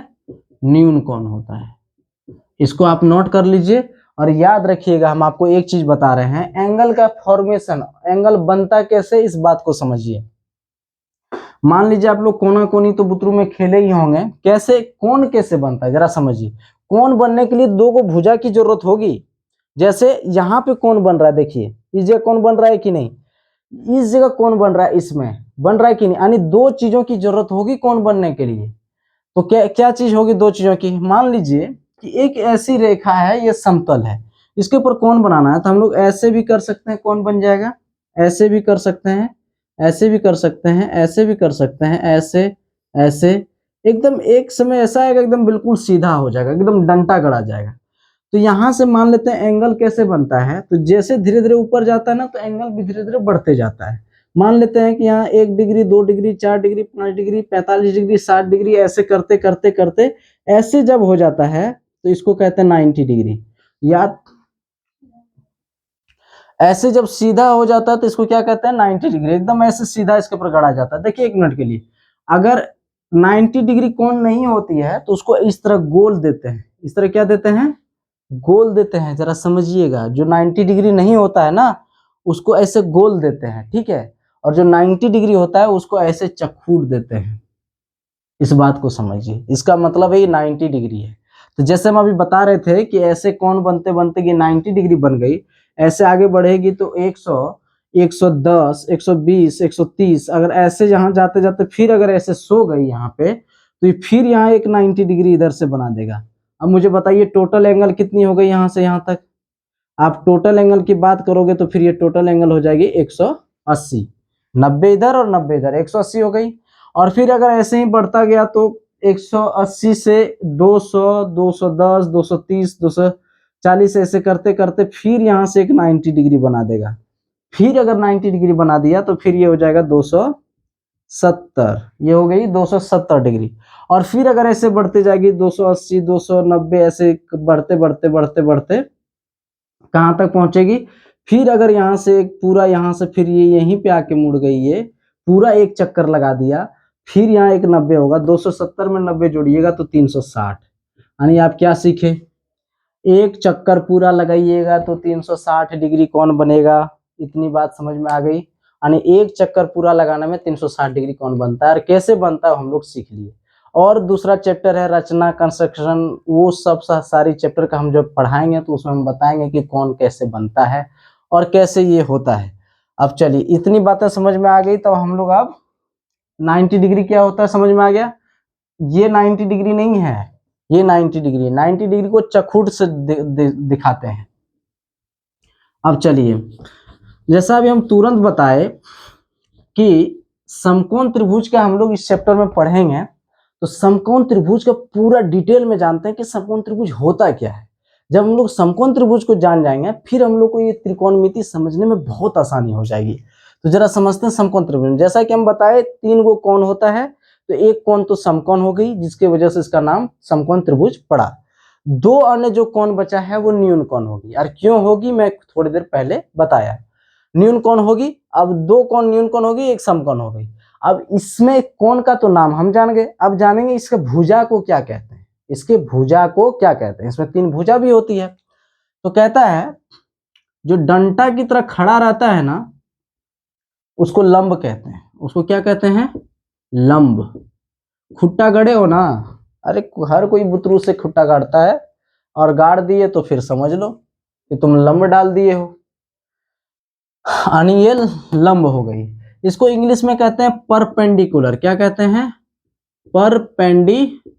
Speaker 1: न्यून कोण होता है। इसको आप नोट कर लीजिए और याद रखिएगा। हम आपको एक चीज बता रहे हैं, एंगल का फॉर्मेशन, एंगल बनता कैसे इस बात को समझिए। मान लीजिए आप लोग कोना कोनी तो बुतरू में खेले ही होंगे, कैसे कोण कैसे बनता है जरा समझिए। कोण बनने के लिए दो गो भुजा की जरूरत होगी। जैसे यहाँ पे कोण बन रहा है, देखिए इस जगह कोण बन रहा है कि नहीं, इस जगह कोण बन रहा है, इसमें बन रहा है कि नहीं, यानी दो चीजों की जरूरत होगी कोण बनने के लिए। तो क्या क्या चीज होगी दो चीजों की, मान लीजिए कि एक ऐसी रेखा है, ये समतल है, इसके ऊपर कोण बनाना है तो हम लोग ऐसे भी कर सकते हैं, कोण बन जाएगा। ऐसे भी कर सकते हैं, ऐसे भी कर सकते हैं, ऐसे भी कर सकते हैं, ऐसे ऐसे, एकदम एक समय ऐसा आएगा एकदम बिल्कुल सीधा हो जाएगा, एकदम डंटा गड़ा जाएगा। तो यहां से मान लेते हैं एंगल कैसे बनता है, तो जैसे धीरे धीरे ऊपर जाता है ना तो एंगल भी धीरे धीरे बढ़ते जाता है। मान लेते हैं कि यहाँ 1 degree, 2 degree, 4 degree, 5 degree, 45 degree, 60 degree, ऐसे करते करते करते ऐसे जब हो जाता है तो इसको कहते हैं 90 डिग्री। या ऐसे जब सीधा हो जाता है तो इसको क्या कहते हैं, 90 डिग्री। एकदम ऐसे सीधा इसके ऊपर गड़ा जाता है। देखिए एक मिनट के लिए, अगर 90 डिग्री कोण नहीं होती है तो उसको इस तरह गोल देते हैं। इस तरह क्या देते हैं, गोल देते हैं। जरा समझिएगा, जो 90 डिग्री नहीं होता है ना उसको ऐसे गोल देते हैं, ठीक है। और जो 90 डिग्री होता है उसको ऐसे चखूट देते हैं। इस बात को समझिए, इसका मतलब है ये 90 डिग्री है। तो जैसे हम अभी बता रहे थे कि ऐसे कोण बनते बनते ये 90 डिग्री बन गई, ऐसे आगे बढ़ेगी तो 100, 110, 120, 130, अगर ऐसे यहाँ जाते जाते फिर अगर ऐसे सो गई यहाँ पे तो ये फिर यहाँ एक 90 डिग्री इधर से बना देगा। अब मुझे बताइए टोटल एंगल कितनी हो गई यहाँ से यहाँ तक। आप टोटल एंगल की बात करोगे तो फिर ये टोटल एंगल हो जाएगी 180, 90 इधर और 90 इधर, 180 हो गई। और फिर अगर ऐसे ही बढ़ता गया तो 180 से 200, 210, 230, 240 ऐसे करते करते फिर यहाँ से एक 90 डिग्री बना देगा। फिर अगर 90 डिग्री बना दिया तो फिर ये हो जाएगा 270, ये हो गई 270 डिग्री। और फिर अगर ऐसे बढ़ते जाएगी 280, 290, ऐसे बढ़ते बढ़ते बढ़ते बढ़ते कहाँ तक पहुंचेगी। फिर अगर यहाँ से एक पूरा, यहाँ से फिर ये यहीं पे आके मुड़ गई, ये पूरा एक चक्कर लगा दिया, फिर यहाँ एक 90 होगा, 270 में 90 जोड़िएगा तो 360। यानी आप क्या सीखे, एक चक्कर पूरा लगाइएगा तो 360 डिग्री कौन बनेगा। इतनी बात समझ में आ गई, यानी एक चक्कर पूरा लगाने में 360 डिग्री कौन बनता है और कैसे बनता है हम लोग सीख लिए। और दूसरा चैप्टर है रचना, कंस्ट्रक्शन, वो सब सारी चैप्टर का हम जब पढ़ाएंगे तो उसमें हम बताएंगे कि कौन कैसे बनता है और कैसे ये होता है। अब चलिए इतनी बातें समझ में आ गई, तो हम लोग अब 90 डिग्री क्या होता है समझ में आ गया। ये 90 डिग्री नहीं है, ये 90 डिग्री, 90 डिग्री को चखुट से दिखाते हैं। अब चलिए, जैसा अभी हम तुरंत बताए कि समकोण त्रिभुज का हम लोग इस चैप्टर में पढ़ेंगे, तो समकोण त्रिभुज का पूरा डिटेल में जानते हैं कि समकोण त्रिभुज होता क्या है। जब हम लोग समकोण त्रिभुज को जान जाएंगे, फिर हम लोग को ये त्रिकोणमिति समझने में बहुत आसानी हो जाएगी। तो जरा समझते हैं समकोण त्रिभुज। जैसा कि हम बताए 3 गो कोण होता है, तो एक कोण तो समकोण हो गई, जिसके वजह से इसका नाम समकोण त्रिभुज पड़ा। 2 अन्य जो कोण बचा है वो न्यून कोण होगी। और क्यों होगी मैं थोड़ी देर पहले बताया, न्यून कोण होगी। अब 2 कोण न्यून कोण होगी, एक समकोण हो गई। अब इसमें कोण का तो नाम हम जान गए, अब जानेंगे इसके भुजा को क्या कहते हैं। इसके भुजा को क्या कहते हैं, इसमें 3 भुजा भी होती है। तो कहता है जो डंटा की तरह खड़ा रहता है ना, उसको लंब कहते हैं। उसको क्या कहते हैं, लंब। खुट्टा गड़े हो ना, अरे हर कोई बुतरू से खुट्टा गाड़ता है, और गाड़ दिए तो फिर समझ लो कि तुम लंब डाल दिए हो, यानी ये लंब हो गई। इसको इंग्लिश में कहते हैं परपेंडिकुलर। क्या कहते हैं, परपेंडिकुलर।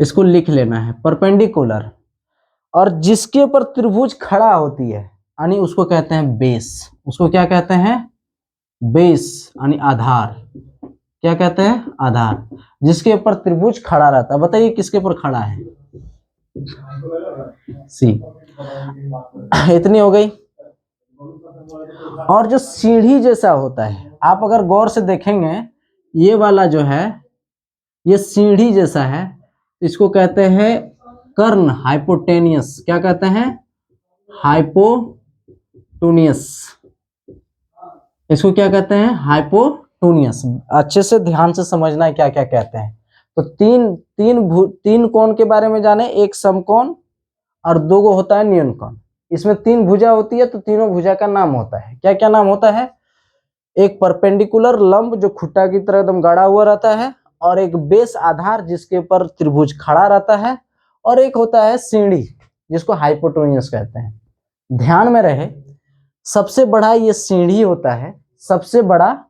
Speaker 1: इसको लिख लेना है, परपेंडिकुलर। और जिसके ऊपर त्रिभुज खड़ा होती है, यानी उसको कहते हैं बेस। उसको क्या कहते हैं, बेस, यानी आधार। क्या कहते हैं, आधार। जिसके ऊपर त्रिभुज खड़ा रहता है। बताइए किसके ऊपर खड़ा है, सी। इतनी हो गई। और जो सीढ़ी जैसा होता है, आप अगर गौर से देखेंगे, ये वाला जो है ये सीढ़ी जैसा है, इसको कहते हैं कर्ण, हाइपोटेनियस। क्या कहते हैं, हाइपोटोनियस। इसको क्या कहते हैं, हाइपोटोनियस। अच्छे से ध्यान से समझना है क्या क्या कहते हैं। तो तीन कोण के बारे में जाने, एक समकोण और 2 गो होता है न्यून कोण। इसमें 3 भुजा होती है, तो तीनों भुजा का नाम होता है। क्या क्या नाम होता है, एक परपेंडिकुलर लंब जो खुट्टा की तरह एकदम गाड़ा हुआ रहता है, और एक बेस आधार जिसके ऊपर त्रिभुज खड़ा रहता है, और एक होता है सीढ़ी जिसको हाइपोटोनियस कहते हैं। ध्यान में रहे, सबसे बड़ा ये सीढ़ी होता है, सबसे बड़ा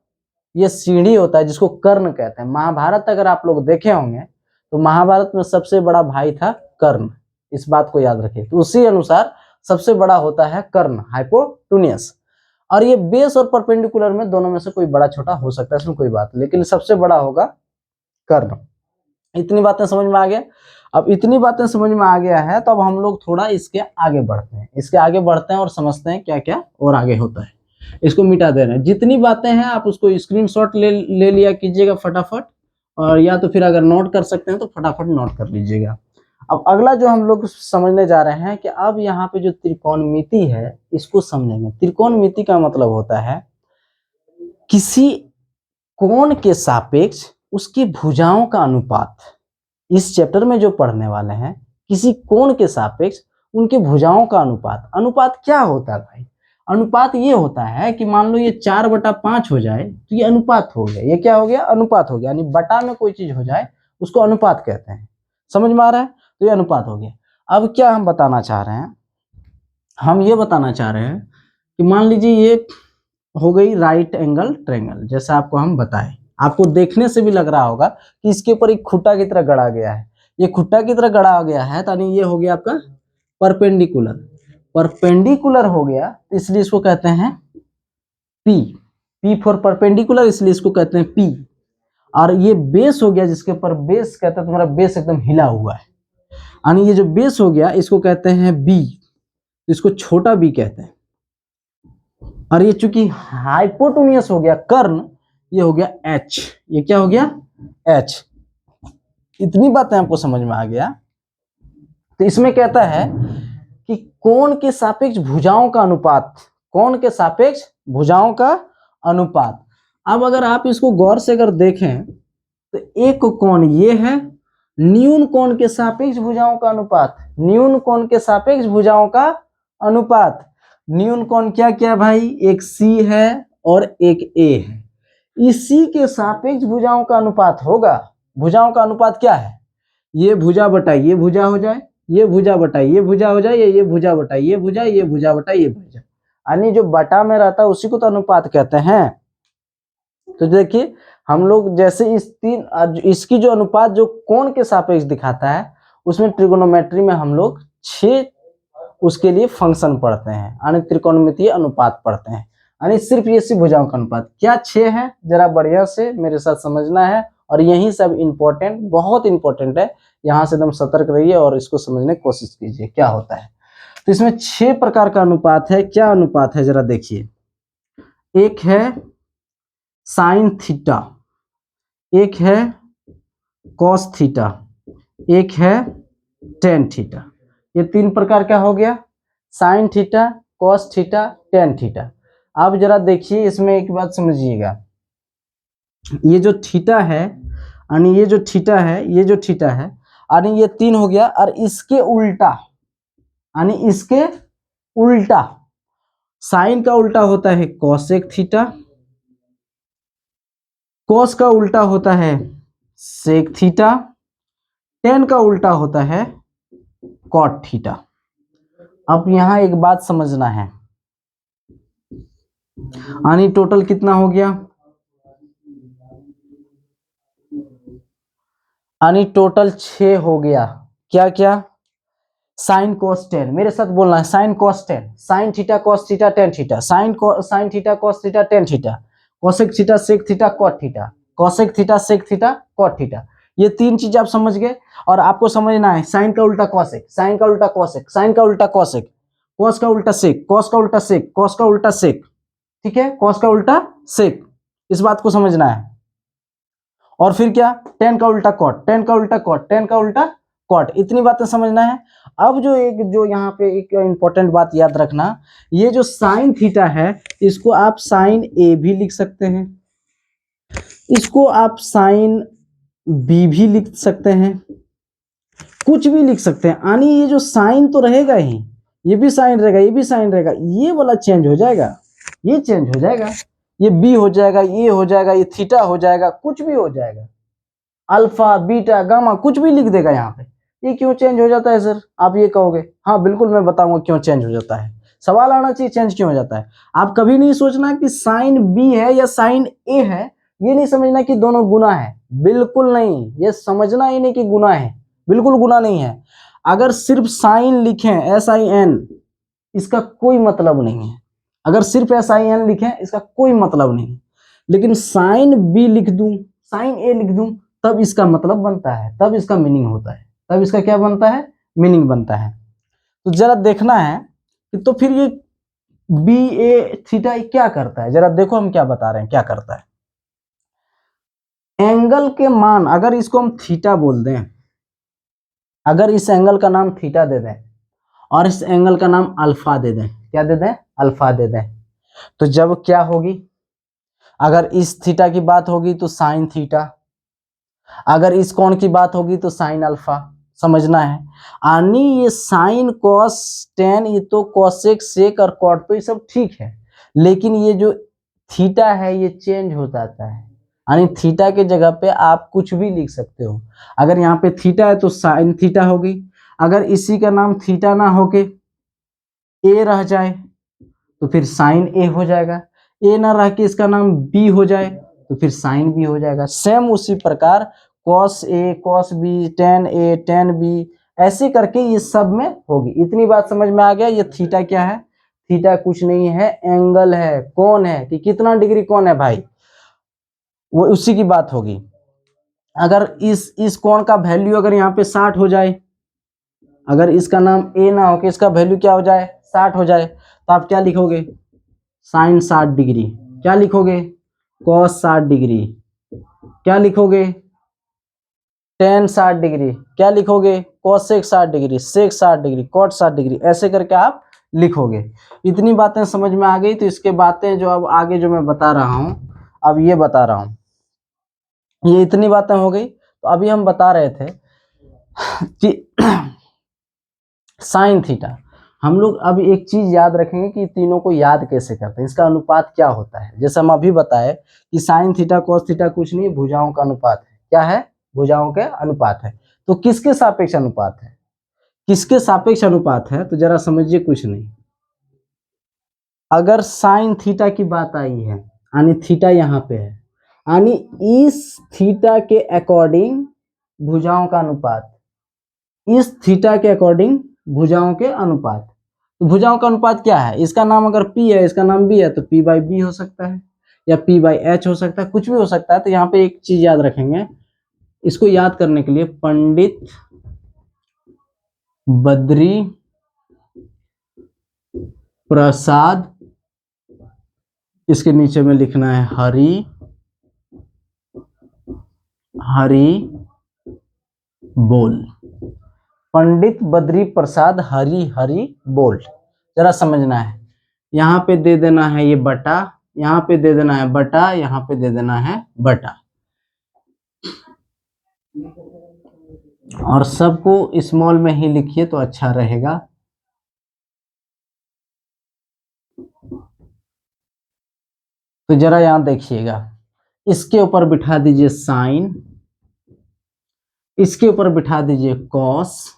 Speaker 1: ये सीढ़ी होता है जिसको कर्ण कहते हैं। महाभारत अगर आप लोग देखे होंगे, तो महाभारत में सबसे बड़ा भाई था कर्ण, इस बात को याद रखिए। तो उसी अनुसार सबसे बड़ा होता है कर्ण, हाइपोटोनियस। और ये बेस और परपेंडिकुलर में दोनों में से कोई बड़ा छोटा हो सकता है, इसमें कोई बात, लेकिन सबसे बड़ा होगा कर्ण। इतनी बातें समझ में आ गया। अब इतनी बातें समझ में आ गया है, तो अब हम लोग थोड़ा इसके आगे बढ़ते हैं। इसके आगे बढ़ते हैं और समझते हैं क्या क्या और आगे होता है। इसको मिटा दे रहे हैं। जितनी बातें हैं आप उसको स्क्रीनशॉट ले लिया कीजिएगा फटाफट, और या तो फिर अगर नोट कर सकते हैं तो फटाफट नोट कर लीजिएगा। अब अगला जो हम लोग समझने जा रहे हैं कि अब यहाँ पे जो त्रिकोणमिति है, इसको समझेंगे। त्रिकोणमिति का मतलब होता है किसी कोण के सापेक्ष उसकी भुजाओं का अनुपात। इस चैप्टर में जो पढ़ने वाले हैं, किसी कोण के सापेक्ष उनके भुजाओं का अनुपात। अनुपात क्या होता है भाई, अनुपात ये होता है कि मान लो ये 4/5 हो जाए, तो ये अनुपात हो गया। ये क्या हो गया, अनुपात हो गया। यानी बटा में कोई चीज हो जाए उसको अनुपात कहते हैं। समझ में आ रहा है, तो ये अनुपात हो गया। अब क्या हम बताना चाह रहे हैं, हम ये बताना चाह रहे हैं कि मान लीजिए ये हो गई राइट एंगल ट्रायंगल, जैसा आपको हम बताएं। आपको देखने से भी लग रहा होगा कि इसके ऊपर एक खुट्टा की तरह गड़ा गया है। ये खुट्टा की तरह गड़ा गया है, यानी ये हो गया आपका परपेंडिकुलर। परपेंडिकुलर हो गया, इसलिए इसको कहते हैं पी। पी फॉर परपेंडिकुलर, इसलिए इसको कहते हैं पी। और ये बेस हो गया, जिसके ऊपर बेस कहते हैं, तुम्हारा बेस एकदम हिला हुआ है, यानी ये जो बेस हो गया इसको कहते हैं बी, इसको छोटा बी कहते हैं। और ये चूंकि हाइपोटोनियस हो गया कर्ण, ये हो गया एच। ये क्या हो गया, एच। इतनी बातें आपको समझ में आ गया। तो इसमें कहता है कि कोण के सापेक्ष भुजाओं का अनुपात, कोण के सापेक्ष भुजाओं का अनुपात। अब अगर आप इसको गौर से अगर देखें, तो एक कोण ये है, न्यून कोण के सापेक्ष भुजाओं का अनुपात। न्यून कोण के सापेक्ष भुजाओं का अनुपात। न्यून कोण क्या क्या भाई, एक सी है और एक ए है। इसी के सापेक्ष भुजाओं का अनुपात होगा। भुजाओं का अनुपात क्या है, ये भुजा बटा ये भुजा हो जाए, ये भुजा बटा ये भुजा हो जाए, ये भुजा बटा ये भुजा, ये भुजा बटा ये भुजा। यानी जो बटा में रहता है उसी को तो अनुपात कहते हैं। तो देखिए हम लोग जैसे इसकी जो अनुपात जो कोण के सापेक्ष दिखाता है, उसमें ट्रिगोनोमेट्री में हम लोग 6 उसके लिए फंक्शन पढ़ते हैं, यानी त्रिकोणमितीय अनुपात पढ़ते हैं, यानी सिर्फ ये सी भुजाओं का अनुपात क्या 6 है, जरा बढ़िया से मेरे साथ समझना है। और यही सब इंपॉर्टेंट, बहुत इंपॉर्टेंट है, यहाँ से एकदम सतर्क रहिए और इसको समझने की कोशिश कीजिए क्या होता है। तो इसमें 6 प्रकार का अनुपात है। क्या अनुपात है जरा देखिए, एक है साइन थीटा, एक है कॉस थीटा, एक है टेन थीटा। ये 3 प्रकार का हो गया, sign theta, cos theta, tan theta. अब जरा देखिए इसमें एक बात समझिएगा, ये जो थीटा है यानी ये जो थीटा है, ये जो थीटा है यानी ये 3 हो गया, और इसके उल्टा यानी इसके उल्टा साइन का उल्टा होता है कॉसेक थीटा, कॉस का उल्टा होता है सेक थीटा, टेन का उल्टा होता है कॉट थीटा। अब यहां एक बात समझना है, यानी टोटल कितना हो गया, यानी टोटल 6 हो गया। क्या क्या, साइन कॉस टेन, मेरे साथ बोलना है, sine cos tan, sine theta cos theta tan theta, sine theta cos theta tan theta, cosec theta sec theta cot theta, cosec theta sec theta cot theta. ये 3 चीज आप समझ गए। और आपको समझना है साइन का उल्टा कॉसेक, साइन का उल्टा कॉसेक, साइन का उल्टा कॉसेक, कॉस का उल्टा सेक, कॉस का उल्टा सेक, कॉस का उल्टा सेक, ठीक है, कॉस का उल्टा सेक, इस बात को समझना है। और फिर क्या, टेन का उल्टा कॉट, टेन का उल्टा कॉट, टेन का उल्टा कॉट, इतनी बातें समझना है। अब जो यहाँ पे एक इंपॉर्टेंट बात याद रखना, ये जो साइन थीटा है इसको आप साइन ए भी लिख सकते हैं, इसको आप साइन बी भी लिख सकते हैं, कुछ भी लिख सकते हैं। यानी ये जो साइन तो रहेगा ही, ये भी साइन रहेगा, ये भी साइन रहेगा, ये वाला चेंज हो जाएगा, ये चेंज हो जाएगा, ये बी हो जाएगा, ये हो जाएगा, ये थीटा हो जाएगा, कुछ भी हो जाएगा, अल्फा बीटा गामा कुछ भी लिख देगा यहाँ पे। ये क्यों चेंज हो जाता है सर, आप ये कहोगे, हाँ बिल्कुल मैं बताऊंगा क्यों चेंज हो जाता है। सवाल आना चाहिए चेंज क्यों हो जाता है। आप कभी नहीं सोचना कि साइन बी है या साइन ए है, ये नहीं समझना कि दोनों गुना है, बिल्कुल नहीं, ये समझना ही नहीं कि गुना है, बिल्कुल गुना नहीं है। अगर सिर्फ साइन लिखें SIN, इसका कोई मतलब नहीं है, अगर सिर्फ SIN लिखें इसका कोई मतलब नहीं, लेकिन साइन बी लिख दूं, साइन ए लिख दूं, तब इसका मतलब बनता है, तब इसका मीनिंग होता है, तब इसका क्या बनता है, मीनिंग बनता है। तो जरा देखना है कि तो फिर ये बी ए थीटा क्या करता है, जरा देखो हम क्या बता रहे हैं, क्या करता है। एंगल के मान, अगर इसको हम थीटा बोल दें, अगर इस एंगल का नाम थीटा दे दें और इस एंगल का नाम अल्फा दे दें, क्या दे दें, अल्फा दे दें, तो जब क्या होगी, अगर इस थीटा की बात होगी तो साइन थीटा, अगर इस कोण की बात होगी तो साइन अल्फा, समझना है। यानी ये साइन कॉस टेन, ये तो कॉसेक सेक और कॉट तो ये सब ठीक है, लेकिन ये जो थीटा है ये चेंज हो जाता है, यानी थीटा के जगह पे आप कुछ भी लिख सकते हो। अगर यहाँ पे थीटा है तो साइन थीटा होगी, अगर इसी का नाम थीटा ना होके ए रह जाए तो फिर साइन ए हो जाएगा, ए ना रह के इसका नाम बी हो जाए तो फिर साइन बी हो जाएगा। सेम उसी प्रकार cos A cos B, ten A ten B, ऐसे करके ये सब में होगी। इतनी बात समझ में आ गया। ये थीटा क्या है, थीटा कुछ नहीं है, एंगल है, कौन है कि कितना डिग्री कौन है भाई, वो उसी की बात होगी। अगर इस कोण का वैल्यू अगर यहाँ पे 60 हो जाए, अगर इसका नाम ए ना हो कि इसका वैल्यू क्या हो जाए 60 हो जाए, तो आप क्या लिखोगे, साइन 60 डिग्री, क्या लिखोगे, कॉस 60 डिग्री, क्या लिखोगे, टेन 60 डिग्री, क्या लिखोगे, कोसेक 60 डिग्री, सेक 60 डिग्री, कॉट 60 डिग्री, ऐसे करके आप लिखोगे। इतनी बातें समझ में आ गई। तो इसके बातें जो अब आगे जो मैं बता रहा हूं, अब ये बता रहा हूं, ये इतनी बातें हो गई। तो अभी हम बता रहे थे कि साइन थीटा, हम लोग अब एक चीज याद रखेंगे कि तीनों को याद कैसे करते हैं, इसका अनुपात क्या होता है। जैसे हम अभी बताए कि साइन थीटा कॉस थीटा कुछ नहीं, भुजाओं का अनुपात है। क्या है, भुजाओं के अनुपात है। तो किसके सापेक्ष अनुपात है, किसके सापेक्ष अनुपात है, तो जरा समझिए, कुछ नहीं, अगर साइन थीटा की बात आई है, यानी थीटा यहाँ पे है, यानी इस थीटा के अकॉर्डिंग भुजाओं का अनुपात, इस थीटा के अकॉर्डिंग भुजाओं के अनुपात। तो भुजाओं का अनुपात क्या है, इसका नाम अगर P है, इसका नाम B है, तो P/B हो सकता है या P/H हो सकता है, कुछ भी हो सकता है। तो यहाँ पे एक चीज याद रखेंगे, इसको याद करने के लिए पंडित बद्री प्रसाद, इसके नीचे में लिखना है हरि बोल। पंडित बद्री प्रसाद हरि बोल, जरा समझना है। यहाँ पे दे देना है ये बटा, यहाँ पे दे देना है बटा, यहाँ पे दे देना है बटा, और सबको स्मॉल में ही लिखिए तो अच्छा रहेगा। तो जरा यहां देखिएगा, इसके ऊपर बिठा दीजिए साइन, इसके ऊपर बिठा दीजिए कॉस,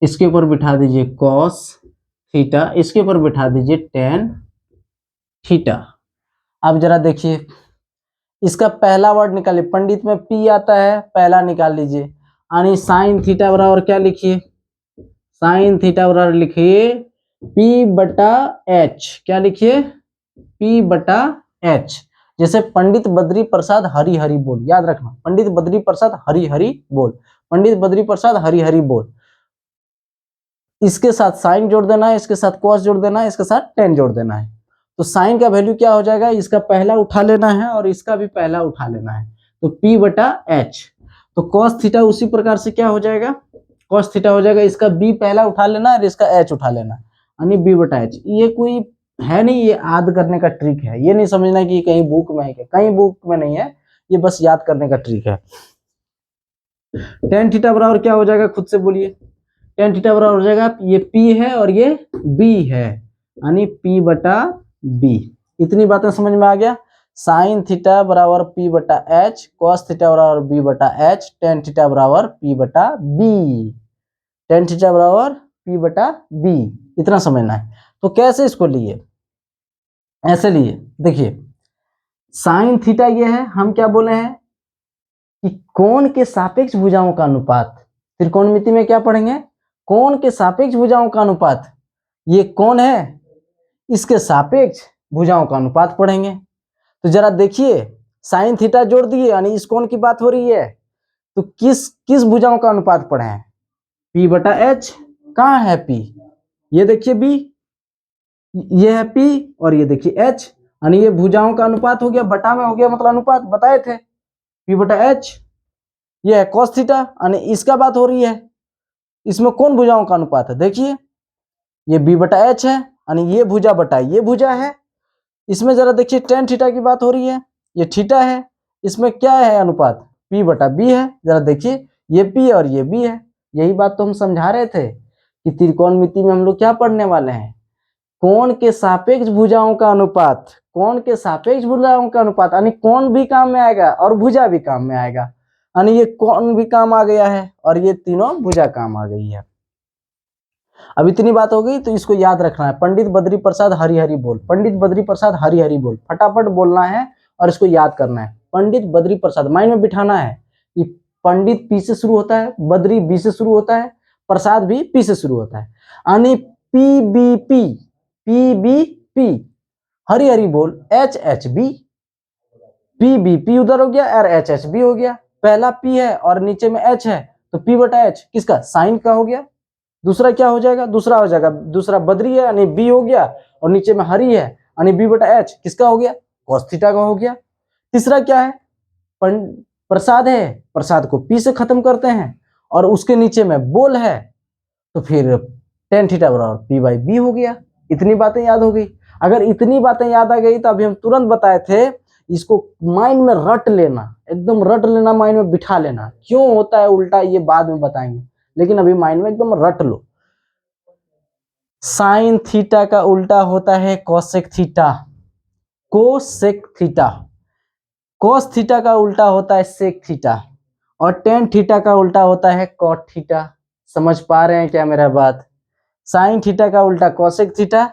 Speaker 1: इसके ऊपर बिठा दीजिए कॉस थीटा, इसके ऊपर बिठा दीजिए टेन थीटा। अब जरा देखिए, इसका पहला वर्ड निकालिए, पंडित में P आता है, पहला निकाल लीजिए, यानी साइन थीटा बराबर क्या लिखिए, साइन थीटा बराबर लिखिए P/H, क्या लिखिए P/H। जैसे पंडित बद्री प्रसाद हरि बोल, याद रखना, पंडित बद्री प्रसाद हरि बोल, पंडित बद्री प्रसाद हरि बोल। इसके साथ साइन जोड़ देना है, इसके साथ कॉस जोड़ देना है, इसके साथ टेन जोड़ देना है। तो साइन का वैल्यू क्या हो जाएगा, इसका पहला उठा लेना है और इसका भी पहला उठा लेना है, तो P/H। तो कॉस थीटा उसी प्रकार से क्या हो जाएगा, कॉस थीटा हो जाएगा, इसका B पहला उठा लेना है और इसका H उठा लेना है, यानी B/H। ये कोई है नहीं, ये याद करने का ट्रिक है, ये नहीं समझना कि कहीं बुक में है, कहीं बुक में नहीं है, ये बस याद करने का ट्रिक है। टेन थीटा बराबर क्या हो जाएगा, खुद से बोलिए, टेन थीटा बराबर हो जाएगा, ये P है और ये B है, यानी P/B। इतनी बातें समझ में आ गया। साइन थीटा बराबर P/H, कॉस थीटा बराबर B/H, टेन थीटा बराबर P/B, टेन थीटा बराबर P/B, इतना समझना है। तो कैसे इसको लिए, ऐसे लिए, देखिए साइन थीटा ये है, हम क्या बोले हैं कि कोण के सापेक्ष भुजाओं का अनुपात, त्रिकोणमिति में क्या पढ़ेंगे, कोण के सापेक्ष भुजाओं का अनुपात, ये कोण है, इसके सापेक्ष भुजाओं का अनुपात पढ़ेंगे। तो जरा देखिए, साइन थीटा जोड़ दिए, यानी इस कोण की बात हो रही है, तो किस किस भुजाओं का अनुपात पढ़े हैं, P/H। कहाँ है P, ये देखिए B, ये है P और ये देखिए H, यानी ये भुजाओं का अनुपात हो गया, बटा में हो गया, मतलब अनुपात बताए थे P/H। ये है cos थीटा, यानी इसका बात हो रही है, इसमें कौन भुजाओं का अनुपात है, देखिए ये B/H है, यानी ये भुजा बटा ये भुजा है। इसमें जरा देखिए टेन थीटा की बात हो रही है, ये थीटा है, इसमें क्या है अनुपात, P/B है। जरा देखिए ये P और ये B है, यही बात तो हम समझा रहे थे कि त्रिकोणमिति में हम लोग क्या पढ़ने वाले हैं, कोण के सापेक्ष भुजाओं का अनुपात, कोण के सापेक्ष भुजाओं का अनुपात, यानी कोण भी काम में आएगा और भुजा भी काम में आएगा, यानी ये कोण भी काम आ गया है और ये तीनों भुजा काम आ गई है। अब इतनी बात हो गई, तो इसको याद रखना है, पंडित बद्री प्रसाद हरि बोल, पंडित बद्री प्रसाद हरि बोल, फटाफट बोलना है और इसको याद करना है। पंडित बद्री प्रसाद माइंड में बिठाना है कि पंडित P से शुरू होता है, बद्री B से शुरू होता है, प्रसाद भी P से शुरू होता है, यानी PBP, PBP, हरि बोल HHB, PBP उधर हो गया और HHB हो गया। पहला P है और नीचे में H है, तो P/H किसका, साइन का हो गया। दूसरा क्या हो जाएगा, दूसरा हो जाएगा, दूसरा बद्री है यानी B हो गया, और नीचे में हरि है यानी B/H किसका हो गया, cos थीटा का हो गया। तीसरा क्या है, प्रसाद है, प्रसाद को P से खत्म करते हैं, और उसके नीचे में बोल है, तो फिर टेन थीटा बराबर P/B हो गया। इतनी बातें याद हो गई। अगर इतनी बातें याद आ गई तो अभी हम तुरंत बताए थे, इसको माइंड में रट लेना, एकदम रट लेना, माइंड में बिठा लेना। क्यों होता है उल्टा ये बाद में बताएंगे, लेकिन अभी माइंड में एकदम रट लो। साइन थीटा का उल्टा होता है cosec theta, cosec theta. Cos theta का उल्टा होता है सेक थीटा, और टेन थीटा का उल्टा होता है कॉट थीटा। समझ पा रहे हैं क्या मेरा बात, साइन थीटा का उल्टा कोसेक थीटा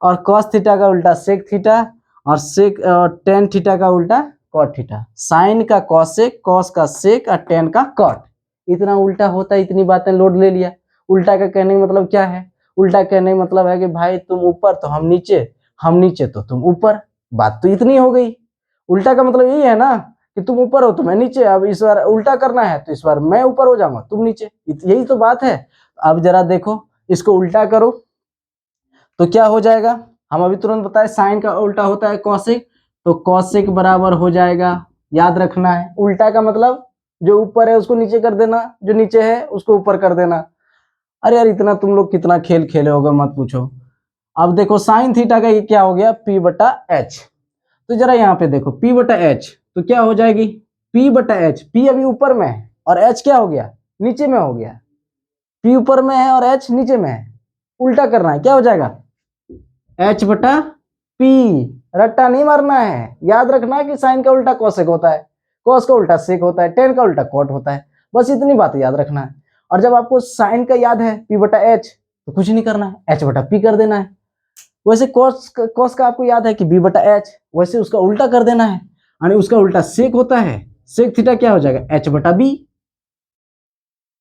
Speaker 1: और कॉस थीटा का उल्टा सेक थीटा, और टेन थीटा का उल्टा कॉट थीटा। साइन का कॉसेक, कॉस का सेक और टेन का कॉट। इतना उल्टा होता है, इतनी बातें लोड ले लिया। उल्टा का कहने का मतलब क्या है? उल्टा कहने का मतलब है कि भाई तुम ऊपर तो हम नीचे तो तुम ऊपर। बात तो इतनी हो गई। उल्टा का मतलब यही है ना कि तुम ऊपर हो तो मैं नीचे। अब इस बार उल्टा करना है तो इस बार मैं ऊपर हो जाऊंगा, तुम नीचे। यही तो बात है। अब जरा देखो, इसको उल्टा करो तो क्या हो जाएगा? हम अभी तुरंत बताए साइन का उल्टा होता है कॉसेक, तो कॉसेक बराबर हो जाएगा, याद रखना है, उल्टा का मतलब जो ऊपर है उसको नीचे कर देना, जो नीचे है उसको ऊपर कर देना। अरे यार इतना तुम लोग कितना खेल खेले होगे मत पूछो। अब देखो साइन थीटा का ये क्या हो गया? पी बटा एच। तो जरा यहाँ पे देखो पी बटा एच तो क्या हो जाएगी? पी बटा एच। पी अभी ऊपर में है और एच क्या हो गया? नीचे में हो गया। पी ऊपर में है और एच नीचे में है। उल्टा करना है, क्या हो जाएगा? एच बटा पी। रट्टा नहीं मारना है, याद रखना है कि साइन का उल्टा कोसेक होता है, कॉस का उल्टा सेक होता है, टेन का उल्टा कॉट होता है। बस इतनी बात याद रखना है। और जब आपको साइन का याद है पी बटा एच तो कुछ नहीं करना है, एच बटा पी कर देना है। वैसे कॉस का आपको याद है कि बी बटा एच, वैसे उसका उल्टा कर देना है। यानी उसका उल्टा सेक होता है, सेक थीटा क्या हो जाएगा? एच बटा बी।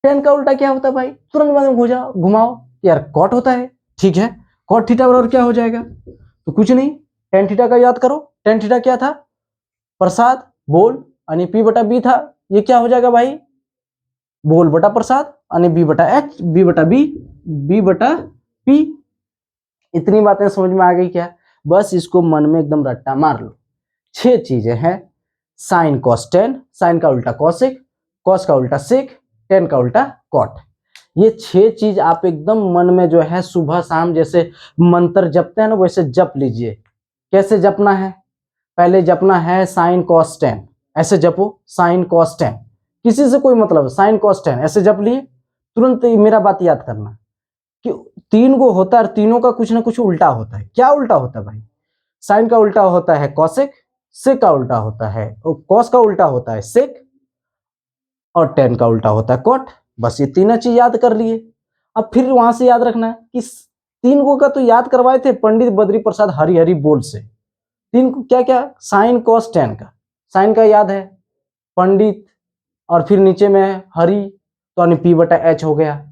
Speaker 1: टेन का उल्टा क्या होता है भाई? तुरंत बाद में घुमाओ यार, कॉट होता है। ठीक है, कॉट थीटा बराबर क्या हो जाएगा? तो कुछ नहीं, टेन थीटा का याद करो। टेन थीटा क्या था? प्रसाद, बोल, यानी पी बटा बी था। ये क्या हो जाएगा भाई? बोल बटा प्रसाद, यानी बी बटा एच, बी बटा बी, बी बटा पी। इतनी बातें समझ में आ गई क्या? बस इसको मन में एकदम रट्टा मार लो। 6 चीजें हैं, साइन कॉस टेन, साइन का उल्टा कॉसेक, कॉस का उल्टा सेक, टेन का उल्टा कॉट। ये 6 चीज आप एकदम मन में जो है सुबह शाम जैसे मंत्र जपते हैं ना वैसे जप लीजिए। कैसे जपना है? पहले जपना है साइन कॉस टेन, ऐसे जपो साइन कॉस टेन। किसी से कोई मतलब, साइन कॉस टेन ऐसे जप लिए। तुरंत मेरा बात याद करना कि 3 को होता है और तीनों का कुछ ना कुछ उल्टा होता है। क्या उल्टा होता है भाई? साइन का उल्टा होता है कॉसेक, सेक का उल्टा होता है, कॉस का उल्टा होता है सेक, और टेन का उल्टा होता है कॉट। बस ये तीनों चीज याद कर लिए। अब फिर वहां से याद रखना है कि 3 को का तो याद करवाए थे पंडित बद्री प्रसाद हरिहरि बोल से। 3 को क्या क्या? साइन कॉस टेन का, साइन का याद है पंडित, और फिर नीचे में हरि, तो पी बटा एच हो गया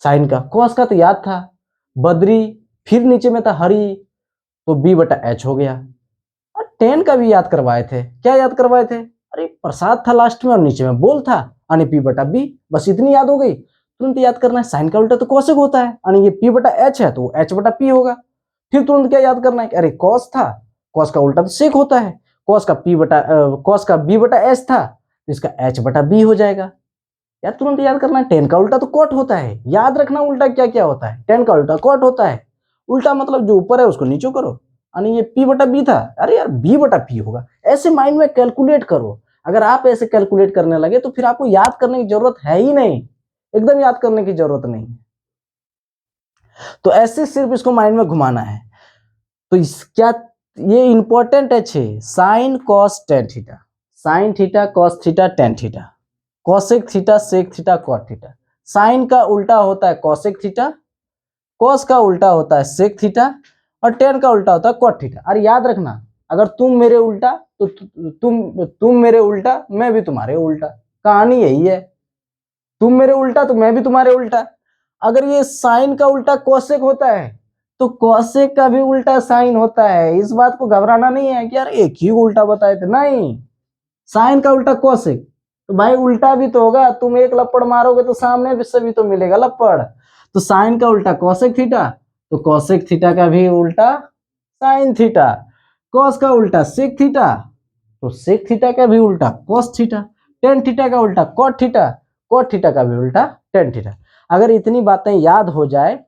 Speaker 1: साइन का। कॉस का तो याद था बद्री, फिर नीचे में था हरि, तो बी बटा एच हो गया। और टेन का भी याद करवाए थे। क्या याद करवाए थे? अरे प्रसाद था लास्ट में और नीचे में बोल था, यानी पी बटा बी। बस इतनी याद हो गई। तुरंत याद करना है साइन का उल्टा तो कॉसेक होता है, यानी ये पी बटा एच है तो एच बटा पी होगा। फिर तुरंत क्या याद करना है कि अरे कॉस था, कॉस का उल्टा तो सेक होता है, कॉस का बी बटा एच था तो इसका एच बटा बी हो जाएगा। यार तुरंत याद करना है टेन का उल्टा तो कॉट होता है। याद रखना उल्टा क्या क्या होता है। टेन का उल्टा कॉट होता है। उल्टा मतलब जो ऊपर है उसको नीचे करो, यानी ये पी बटा बी था, अरे यार बी बटा पी होगा। ऐसे माइंड में कैलकुलेट करो। अगर आप ऐसे कैलकुलेट करने लगे तो फिर आपको याद करने की जरूरत है ही नहीं, एकदम याद करने की जरूरत नहीं। तो ऐसे सिर्फ इसको माइंड में घुमाना है। तो क्या ये इंपॉर्टेंट है? 6 sine cos tan theta, sine theta cos theta tan theta, cosec theta sec theta cot theta. Sine का उल्टा होता है कॉसेक थीटा, कॉस का उल्टा होता है सेक थीटा, और टेन का उल्टा होता है कॉट थीटा। अरे याद रखना, अगर तुम मेरे उल्टा तो तुम मेरे उल्टा, मैं भी तुम्हारे उल्टा। कहानी यही है, तुम मेरे उल्टा तो मैं भी तुम्हारे उल्टा। अगर ये साइन का उल्टा कॉसेक होता है तो कॉसेक का भी उल्टा साइन होता है। इस बात को घबराना नहीं है कि यार एक ही उल्टा बताए थे, नहीं। साइन का उल्टा कॉसेक तो भाई उल्टा भी तो होगा। तुम एक लपड़ मारोगे तो सामने से भी तो मिलेगा लपड़। तो साइन का उल्टा कॉसेक थीटा, तो कॉसेक थीटा का भी उल्टा साइन थीटा। कॉस का उल्टा सेक थीटा, तो सेक थीटा का भी उल्टा कॉस थीटा। टेन थीटा का उल्टा कॉट थीटा, कॉट थीटा का भी उल्टा टेन थीटा। अगर इतनी बातें याद हो जाए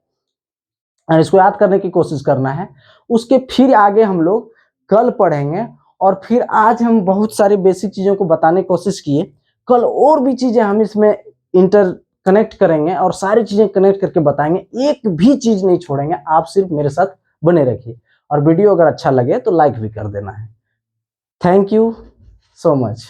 Speaker 1: और इसको याद करने की कोशिश करना है, उसके फिर आगे हम लोग कल पढ़ेंगे। और फिर आज हम बहुत सारी बेसिक चीज़ों को बताने की कोशिश किए, कल और भी चीज़ें हम इसमें इंटर कनेक्ट करेंगे और सारी चीज़ें कनेक्ट करके बताएंगे। एक भी चीज़ नहीं छोड़ेंगे। आप सिर्फ मेरे साथ बने रखिए, और वीडियो अगर अच्छा लगे तो लाइक भी कर देना है। Thank you so much.